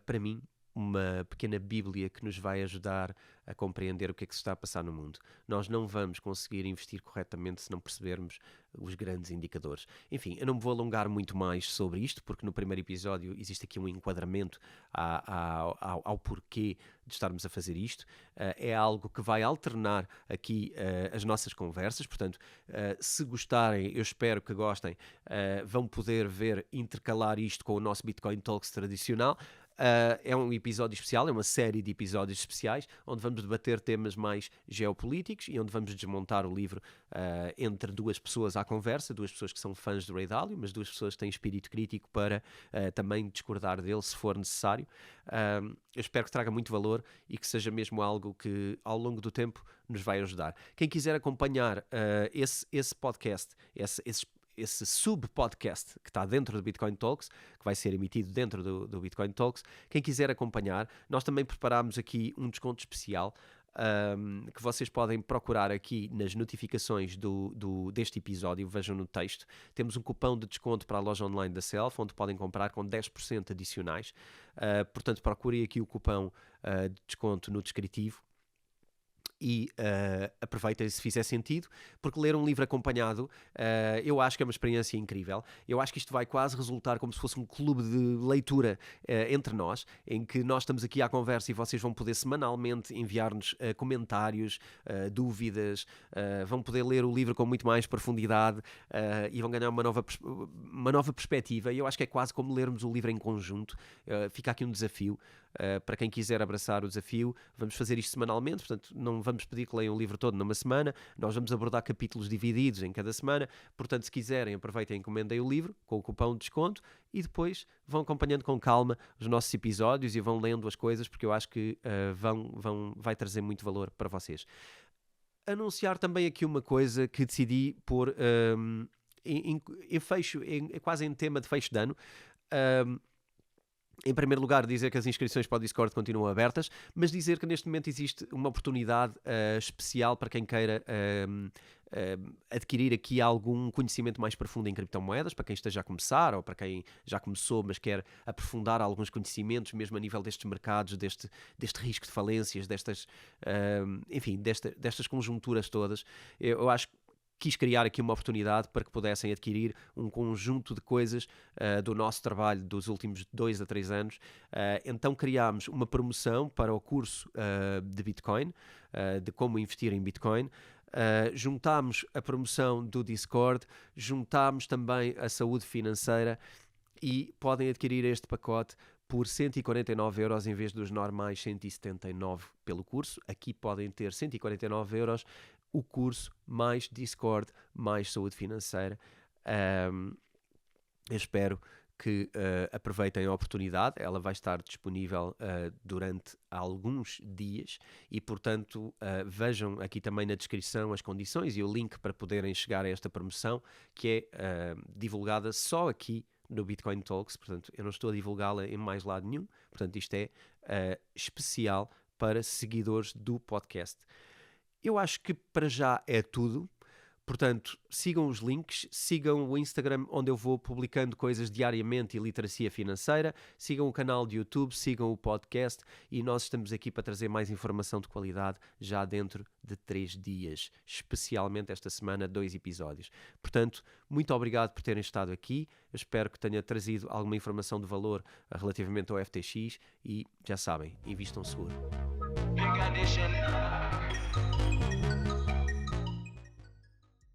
para mim, uma pequena bíblia que nos vai ajudar a compreender o que é que se está a passar no mundo. Nós não vamos conseguir investir corretamente se não percebermos os grandes indicadores. Enfim, eu não me vou alongar muito mais sobre isto, porque no primeiro episódio existe aqui um enquadramento ao porquê de estarmos a fazer isto. É algo que vai alternar aqui as nossas conversas, portanto, se gostarem, eu espero que gostem, vão poder intercalar isto com o nosso Bitcoin Talks tradicional. É um episódio especial, é uma série de episódios especiais onde vamos debater temas mais geopolíticos e onde vamos desmontar o livro entre duas pessoas à conversa, duas pessoas que são fãs do Ray Dalio, mas duas pessoas que têm espírito crítico para também discordar dele se for necessário. Eu espero que traga muito valor e que seja mesmo algo que ao longo do tempo nos vai ajudar. Quem quiser acompanhar esse podcast, esse sub-podcast que está dentro do Bitcoin Talks, que vai ser emitido dentro do Bitcoin Talks. Quem quiser acompanhar, nós também preparámos aqui um desconto especial que vocês podem procurar aqui nas notificações deste episódio, vejam no texto. Temos um cupom de desconto para a loja online da Self, onde podem comprar com 10% adicionais. Portanto, procurem aqui o cupom de desconto no descritivo. E aproveitem se fizer sentido, porque ler um livro acompanhado eu acho que é uma experiência incrível. Eu acho que isto vai quase resultar como se fosse um clube de leitura entre nós, em que nós estamos aqui à conversa e vocês vão poder semanalmente enviar-nos comentários, dúvidas, vão poder ler o livro com muito mais profundidade e vão ganhar uma nova perspectiva. E eu acho que é quase como lermos o livro em conjunto. Fica aqui um desafio. Para quem quiser abraçar o desafio, vamos fazer isto semanalmente, portanto não vamos pedir que leiam o livro todo numa semana, nós vamos abordar capítulos divididos em cada semana, portanto se quiserem aproveitem e encomendem o livro com o cupom de desconto e depois vão acompanhando com calma os nossos episódios e vão lendo as coisas, porque eu acho que vai trazer muito valor para vocês. Anunciar também aqui uma coisa que decidi pôr em fecho, quase em tema de fecho de ano. Em primeiro lugar, dizer que as inscrições para o Discord continuam abertas, mas dizer que neste momento existe uma oportunidade especial para quem queira adquirir aqui algum conhecimento mais profundo em criptomoedas, para quem esteja a começar ou para quem já começou, mas quer aprofundar alguns conhecimentos, mesmo a nível destes mercados, deste risco de falências, destas conjunturas todas. Eu acho que quis criar aqui uma oportunidade para que pudessem adquirir um conjunto de coisas do nosso trabalho dos últimos 2 a 3 anos. Então criámos uma promoção para o curso de Bitcoin, de como investir em Bitcoin. Juntámos a promoção do Discord, juntámos também a saúde financeira e podem adquirir este pacote por 149€ em vez dos normais 179 pelo curso. Aqui podem ter 149€, o curso, mais Discord, mais saúde financeira. Eu espero que aproveitem a oportunidade. Ela vai estar disponível durante alguns dias e, portanto, vejam aqui também na descrição as condições e o link para poderem chegar a esta promoção, que é divulgada só aqui no Bitcoin Talks, portanto, eu não estou a divulgá-la em mais lado nenhum, portanto, isto é especial para seguidores do podcast. Eu acho que para já é tudo. Portanto, sigam os links, sigam o Instagram onde eu vou publicando coisas diariamente e literacia financeira, sigam o canal de YouTube, sigam o podcast e nós estamos aqui para trazer mais informação de qualidade já dentro de 3 dias, especialmente esta semana, 2 episódios. Portanto, muito obrigado por terem estado aqui, eu espero que tenha trazido alguma informação de valor relativamente ao FTX e já sabem, invistam seguro.